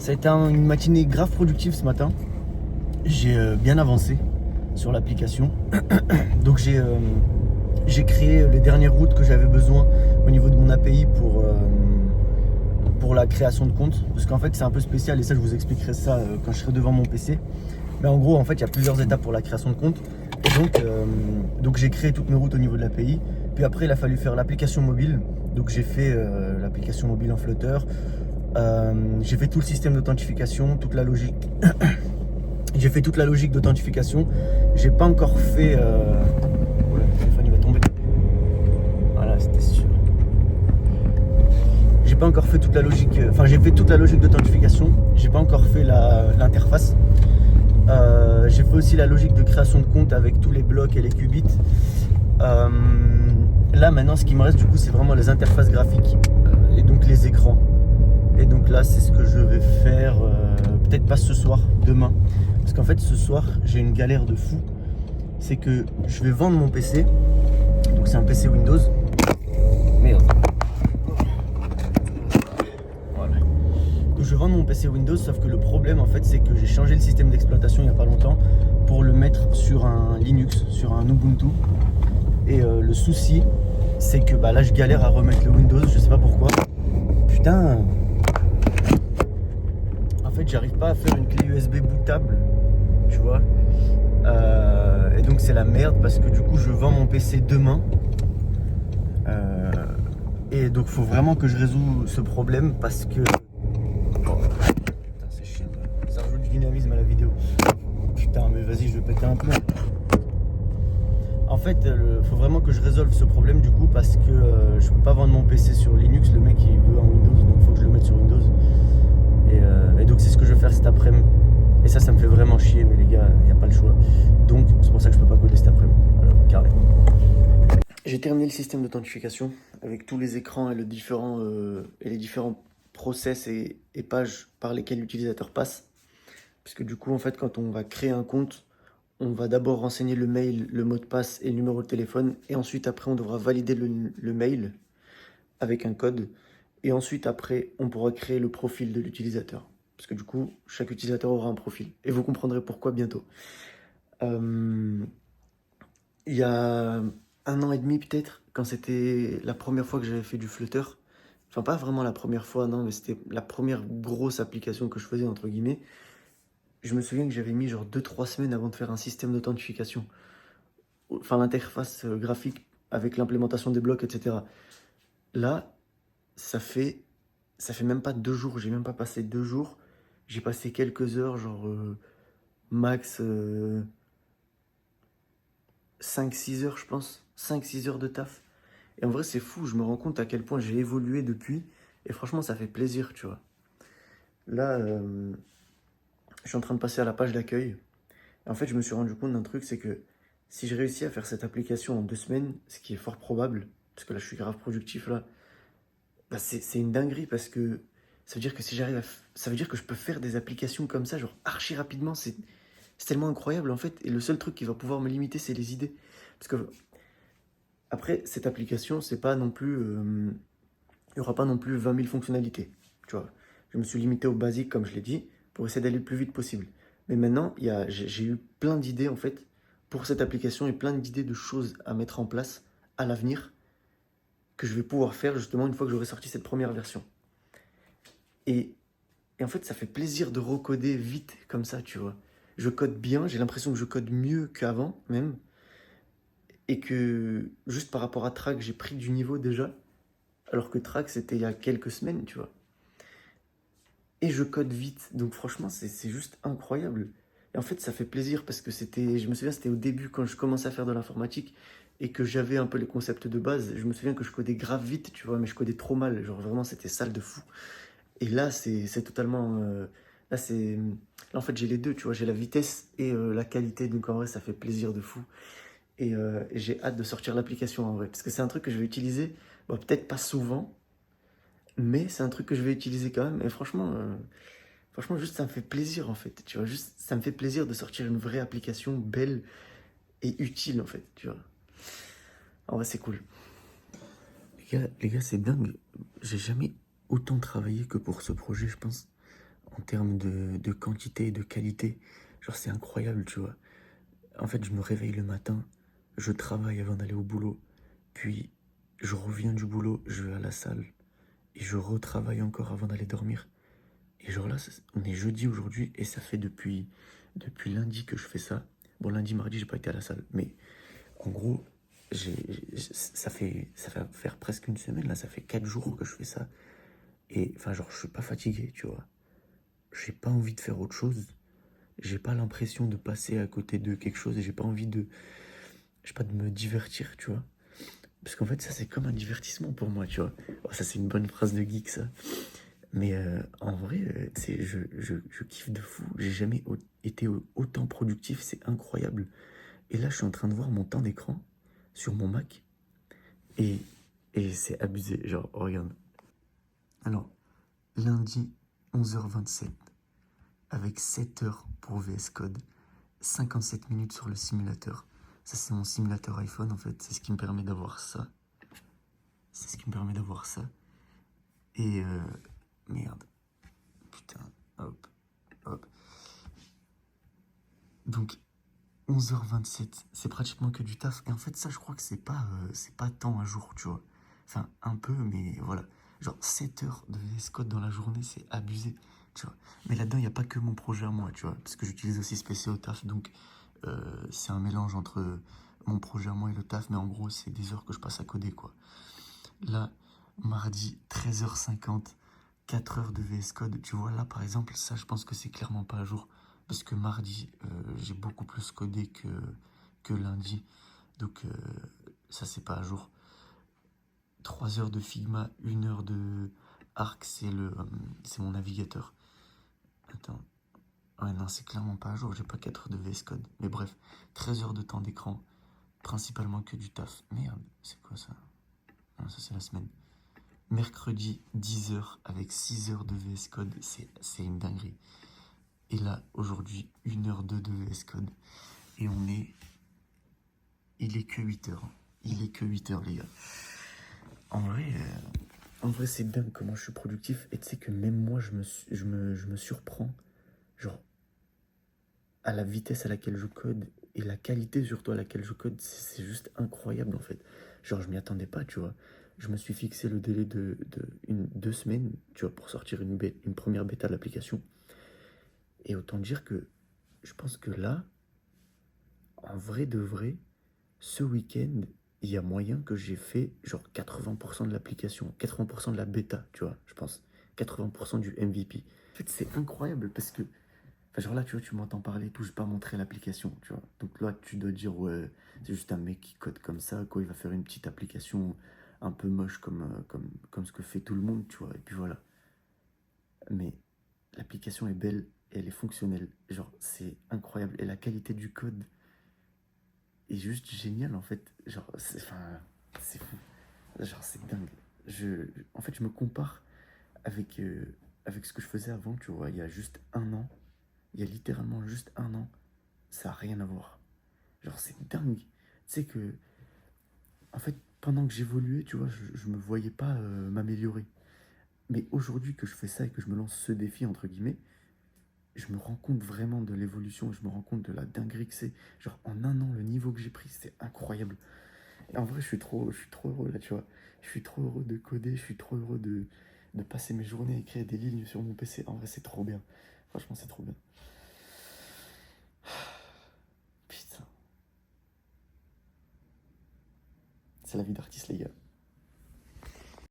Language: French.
Ça a été une matinée grave productive ce matin. J'ai bien avancé sur l'application. Donc j'ai créé les dernières routes que j'avais besoin au niveau de mon API pour la création de compte. Parce qu'en fait c'est un peu spécial et ça je vous expliquerai ça quand je serai devant mon PC. Mais en gros en fait il y a plusieurs étapes pour la création de compte. Et donc j'ai créé toutes mes routes au niveau de l'API. Puis après il a fallu faire l'application mobile. Donc j'ai fait l'application mobile en Flutter. J'ai fait tout le système d'authentification, toute la logique. J'ai fait toute la logique d'authentification. J'ai pas encore fait. Oula, le téléphone il va tomber. Voilà, c'était sûr. J'ai pas encore fait toute la logique. Enfin, j'ai fait toute la logique d'authentification. J'ai pas encore fait l'interface. J'ai fait aussi la logique de création de compte avec tous les blocs et les qubits. Là maintenant, ce qui me reste du coup, c'est vraiment les interfaces graphiques et donc les écrans. Et donc là, c'est ce que je vais faire, peut-être pas ce soir, demain. Parce qu'en fait, ce soir, j'ai une galère de fou. C'est que je vais vendre mon PC. Donc c'est un PC Windows. Merde. Voilà. Donc je vais vendre mon PC Windows, sauf que le problème, en fait, c'est que j'ai changé le système d'exploitation il n'y a pas longtemps pour le mettre sur un Linux, sur un Ubuntu. Et le souci, c'est que là, je galère à remettre le Windows, je sais pas pourquoi. Putain. En fait, j'arrive pas à faire une clé USB bootable, tu vois. Et donc c'est la merde parce que du coup je vends mon PC demain. Et donc faut vraiment que je résous ce problème parce que... Oh, putain c'est chiant, ça rajoute du dynamisme à la vidéo. Putain mais vas-y je vais péter un plomb. En fait faut vraiment que je résolve ce problème du coup parce que je peux pas vendre mon PC sur Linux. Le mec il veut en Windows donc faut que je le mette sur Windows. Et donc c'est ce que je vais faire cet après-midi. Et ça me fait vraiment chier, mais les gars, il n'y a pas le choix. Donc c'est pour ça que je peux pas coder cet après-midi. Voilà, carré. J'ai terminé le système d'authentification avec tous les écrans et les différents process et pages par lesquels l'utilisateur passe. Parce que du coup, en fait, quand on va créer un compte, on va d'abord renseigner le mail, le mot de passe et le numéro de téléphone. Et ensuite, après, on devra valider le mail avec un code. Et ensuite, après, on pourra créer le profil de l'utilisateur. Parce que du coup, chaque utilisateur aura un profil. Et vous comprendrez pourquoi bientôt. Il y a 1 an et demi peut-être, quand c'était la première fois que j'avais fait du Flutter. Enfin, pas vraiment la première fois, non, mais c'était la première grosse application que je faisais, entre guillemets. Je me souviens que j'avais mis genre 2-3 semaines avant de faire un système d'authentification. Enfin, l'interface graphique avec l'implémentation des blocs, etc. Là, ça fait même pas 2 jours, j'ai même pas passé 2 jours. J'ai passé quelques heures, genre max 5-6 heures, je pense. 5-6 heures de taf. Et en vrai, c'est fou, je me rends compte à quel point j'ai évolué depuis. Et franchement, ça fait plaisir, tu vois. Là, je suis en train de passer à la page d'accueil. Et en fait, je me suis rendu compte d'un truc, c'est que si je réussis à faire cette application en 2 semaines, ce qui est fort probable, parce que là, je suis grave productif, là, c'est une dinguerie parce que ça veut dire que si j'arrive à... Ça veut dire que je peux faire des applications comme ça, genre archi rapidement, c'est tellement incroyable en fait. Et le seul truc qui va pouvoir me limiter, c'est les idées. Parce que après, cette application, c'est pas non plus... il n'y aura pas non plus 20 000 fonctionnalités, tu vois. Je me suis limité au basique, comme je l'ai dit, pour essayer d'aller le plus vite possible. Mais maintenant, j'ai eu plein d'idées en fait pour cette application et plein d'idées de choses à mettre en place à l'avenir que je vais pouvoir faire justement une fois que j'aurai sorti cette première version. Et en fait, ça fait plaisir de recoder vite comme ça, tu vois. Je code bien, j'ai l'impression que je code mieux qu'avant même. Et que juste par rapport à Track, j'ai pris du niveau déjà. Alors que Track, c'était il y a quelques semaines, tu vois. Et je code vite. Donc franchement, c'est juste incroyable. Et en fait, ça fait plaisir parce que je me souviens, c'était au début quand je commençais à faire de l'informatique et que j'avais un peu les concepts de base. Je me souviens que je codais grave vite, tu vois, mais je codais trop mal. Genre vraiment, c'était sale de fou. Et là, c'est totalement... Là, en fait, j'ai les deux, tu vois. J'ai la vitesse et la qualité. Donc en vrai, ça fait plaisir de fou. Et j'ai hâte de sortir l'application en vrai. Parce que c'est un truc que je vais utiliser, bon, peut-être pas souvent, mais c'est un truc que je vais utiliser quand même. Et franchement, juste ça me fait plaisir en fait. Tu vois, juste ça me fait plaisir de sortir une vraie application belle et utile en fait. Tu vois. En vrai, c'est cool. Les gars, c'est dingue. J'ai jamais autant travaillé que pour ce projet, je pense. en termes de quantité et de qualité. Genre, c'est incroyable, tu vois. En fait, je me réveille le matin, je travaille avant d'aller au boulot, puis je reviens du boulot, je vais à la salle, et je retravaille encore avant d'aller dormir. Et genre là, on est jeudi aujourd'hui, et ça fait depuis lundi que je fais ça. Bon, lundi, mardi, j'ai pas été à la salle, mais en gros, ça va faire presque une semaine, là, ça fait 4 jours que je fais ça. Et enfin, genre, je suis pas fatigué, tu vois. J'ai pas envie de faire autre chose. J'ai pas l'impression de passer à côté de quelque chose et j'ai pas envie de, je sais pas, de me divertir, tu vois. Parce qu'en fait, ça, c'est comme un divertissement pour moi, tu vois. Oh, ça, c'est une bonne phrase de geek, ça. Mais en vrai, je kiffe de fou. J'ai jamais été autant productif, c'est incroyable. Et là, je suis en train de voir mon temps d'écran sur mon Mac et, et c'est abusé. Genre, regarde. Alors, lundi, 11h27, avec 7 heures pour VS Code, 57 minutes sur le simulateur. Ça, c'est mon simulateur iPhone, en fait. C'est ce qui me permet d'avoir ça. C'est ce qui me permet d'avoir ça. Et merde. Putain. Hop. Hop. Donc, 11h27, c'est pratiquement que du taf. Et en fait, ça, je crois que c'est pas tant un jour, tu vois. Enfin, un peu, mais voilà. Genre, 7 heures de VS Code dans la journée, c'est abusé, tu vois. Mais là-dedans, il n'y a pas que mon projet à moi, tu vois. Parce que j'utilise aussi SPC au taf. Donc, c'est un mélange entre mon projet à moi et le taf. Mais en gros, c'est des heures que je passe à coder, quoi. Là, mardi, 13h50, 4 heures de VS Code. Tu vois, là, par exemple, ça, je pense que c'est clairement pas à jour. Parce que mardi, j'ai beaucoup plus codé que lundi. Donc, ça, c'est pas à jour. 3 heures de Figma, 1 heure de Arc, c'est mon navigateur. Attends. Ouais, non, c'est clairement pas à jour. J'ai pas 4 heures de VS Code. Mais bref, 13 heures de temps d'écran. Principalement que du taf. Merde, c'est quoi ça? Non, ça, c'est la semaine. Mercredi, 10 heures avec 6 heures de VS Code. C'est une dinguerie. Et là, aujourd'hui, 1h02 de VS Code. Et il est que 8 heures. Il est que 8 heures, les gars. En vrai, c'est dingue comment je suis productif. Et tu sais que même moi, je me surprends. Genre, à la vitesse à laquelle je code et la qualité surtout à laquelle je code, c'est juste incroyable en fait. Genre, je m'y attendais pas, tu vois. Je me suis fixé le délai de 2 semaines, tu vois, pour sortir une première bêta de l'application. Et autant dire que je pense que là, en vrai de vrai, ce week-end, il y a moyen que j'ai fait genre 80% de l'application, 80% de la bêta, tu vois, je pense. 80% du MVP. En fait, c'est incroyable parce que, enfin, genre là, tu vois, tu m'entends parler, et tout, je vais pas montrer l'application, tu vois. Donc là, tu dois dire, ouais, c'est juste un mec qui code comme ça, quoi, il va faire une petite application un peu moche comme ce que fait tout le monde, tu vois, et puis voilà. Mais l'application est belle et elle est fonctionnelle. Genre, c'est incroyable. Et la qualité du code est juste géniale, en fait. Genre, enfin, c'est fou. Genre, c'est dingue. En fait, je me compare avec ce que je faisais avant, tu vois, il y a juste un an. Il y a littéralement juste un an. Ça n'a rien à voir. Genre, c'est dingue. Tu sais que, en fait, pendant que j'évoluais, tu vois, je me voyais pas m'améliorer. Mais aujourd'hui que je fais ça et que je me lance ce défi, entre guillemets, je me rends compte vraiment de l'évolution, je me rends compte de la dinguerie que c'est. Genre, en un an, le niveau que j'ai pris, c'est incroyable. Et en vrai, je suis trop heureux là, tu vois. Je suis trop heureux de coder, je suis trop heureux de passer mes journées à écrire des lignes sur mon PC. En vrai, c'est trop bien. Franchement, c'est trop bien. Putain, c'est la vie d'artiste, les gars.